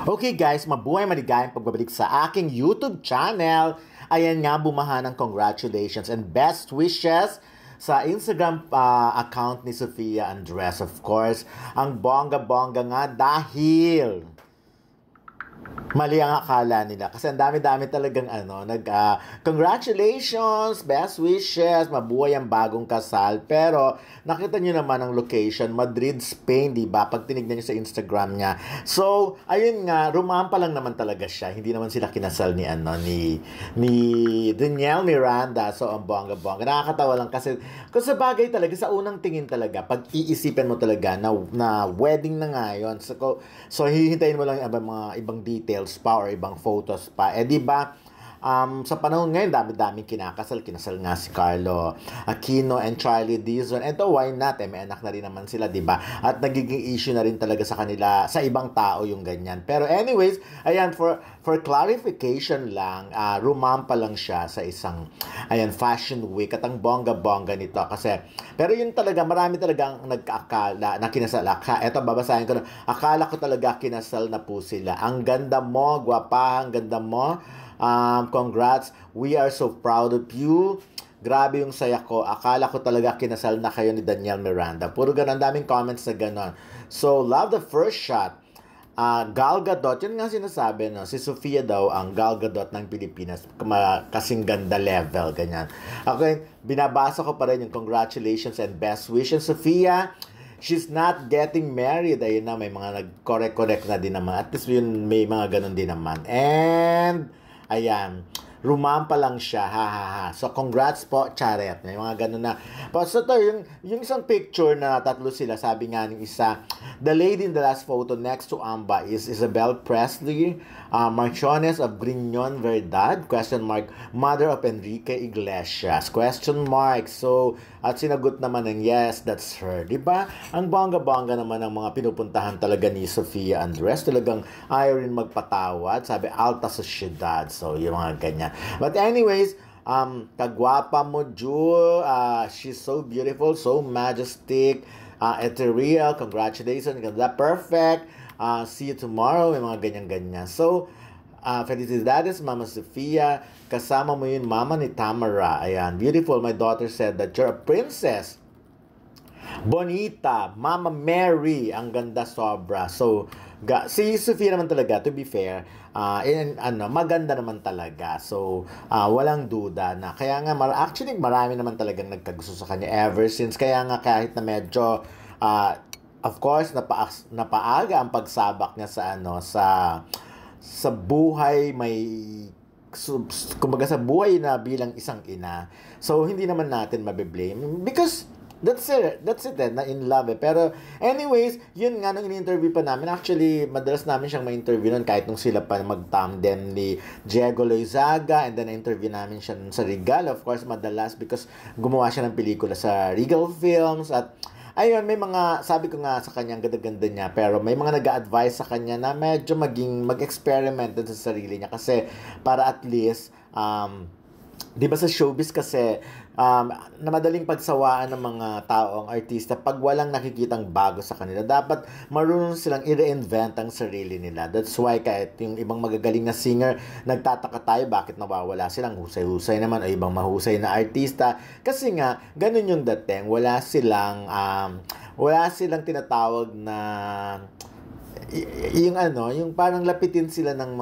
Okay guys, mabuhay maligayang pagbabalik sa aking YouTube channel. Ayan nga, bumaha ng congratulations and best wishes sa Instagram account ni Sofia Andres. Of course, ang bongga-bongga nga dahil mali ang akala nila. Kasi ang dami-dami talagang congratulations, best wishes, mabuhay ang bagong kasal. Pero nakita nyo naman ang location, Madrid, Spain, di ba? Pag tinignan nyo sa Instagram niya. So, ayun nga, rumampa lang naman talaga siya. Hindi naman sila kinasal ni Danielle Miranda. So, ang bongga-bongga. Nakakatawa lang kasi kung sa bagay talaga, sa unang tingin talaga, pag iisipin mo talaga na wedding na nga yun. So hihintayin mo lang yung mga ibang details pa or ibang photos pa. Eh, di ba? Sa panahon ngayon, dami-daming kinasal nga si Carlo Aquino and Charlie Dizon. Ito, why not? May anak na rin naman sila, di ba? At nagiging issue na rin talaga sa kanila, sa ibang tao yung ganyan. Pero anyways, ayan, for clarification lang, rumampa lang siya sa isang, fashion week. At ang bongga-bongga nito kasi, pero yun talaga, marami talaga ang nagkaakala na kinasal. Ito, babasahin ko na. Akala ko talaga kinasal na po sila. Ang ganda mo, gwapa, ang ganda mo. Congrats. We are so proud of you. Grabe yung saya ko. Akala ko talaga kinasal na kayo ni Danielle Miranda. Puro ganun. Daming comments na ganun. So, love the first shot. Gal Gadot. Yun nga sinasabi, no? Si Sofia daw ang Gal Gadot ng Pilipinas. Kasing ganda level. Ganyan. Okay. Binabasa ko pa rin yung congratulations and best wishes, Sofia. She's not getting married. Ayun na, may mga nag-correct na din naman. At least yun, may mga ganun din naman. And ayan, rumampa lang siya, ha. So, congrats po, Charet. May mga ganun na. But so, yung isang picture na tatlo sila, sabi nga ng isa, the lady in the last photo next to Amba is Isabel Presley, Marchones of Grignon Verdad, question mark, mother of Enrique Iglesias, question mark. So, at sinagot naman ng yes, that's her. Diba? Ang bongga-bongga naman ng mga pinupuntahan talaga ni Sofia Andres. Talagang ayaw rin magpatawad. Sabi, alta sociedad. So, yung mga ganyan. But anyways, kagwapa mo, Jewel. She's so beautiful, so majestic, ethereal. Congratulations. Ganda, perfect. See you tomorrow. May mga ganyan-ganyan. So, felicidades, Mama Sofia. Kasama mo yun, Mama ni Tamara. Ayan, beautiful. My daughter said that you're a princess. Bonita, Mama Mary, ang ganda sobra. So, si Sofia naman talaga, to be fair, maganda naman talaga. So, walang duda na. Kaya nga, actually, marami naman talagang nagkagusto sa kanya ever since. Kaya nga, kahit na medyo, of course, napaaga ang pagsabak niya sa buhay, kumbaga sa buhay na bilang isang ina. So, hindi naman natin mabiblame. Because, that's it na in love Pero anyways, yun nga nung in-interview pa namin. Actually, madalas namin siyang ma-interview nun kahit nung sila pa mag-tandem ni Diego Loizaga. And then na-interview namin siya sa Regal. Of course, madalas because gumawa siya ng pelikula sa Regal Films. At ayun, may mga, sabi ko nga sa kanya, ang ganda-ganda niya. Pero may mga nag-a-advise sa kanya na medyo mag-experiment din sa sarili niya. Kasi para at least, di ba sa showbiz kasi, na madaling pagsawaan ng mga tao ang artista pag walang nakikitang bago sa kanila. Dapat marunong silang i-reinvent ang sarili nila. That's why kahit yung ibang magagaling na singer, nagtataka tayo bakit nawawala silang husay-husay naman o ibang mahusay na artista. Kasi nga, ganun yung dating. Wala silang tinatawag na yung parang lapitin sila ng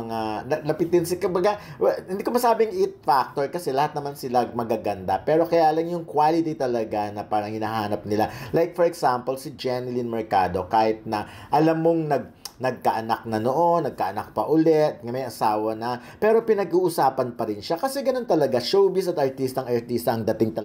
kumbaga, hindi ko masabing it factor kasi lahat naman sila magaganda, pero kaya lang yung quality talaga na parang hinahanap nila. Like for example, si Jeneline Mercado, kahit na alam mong nagkaanak na noon, nagkaanak pa ulit, may asawa na, pero pinag-uusapan pa rin siya kasi ganun talaga, showbiz at artista ang dating talaga.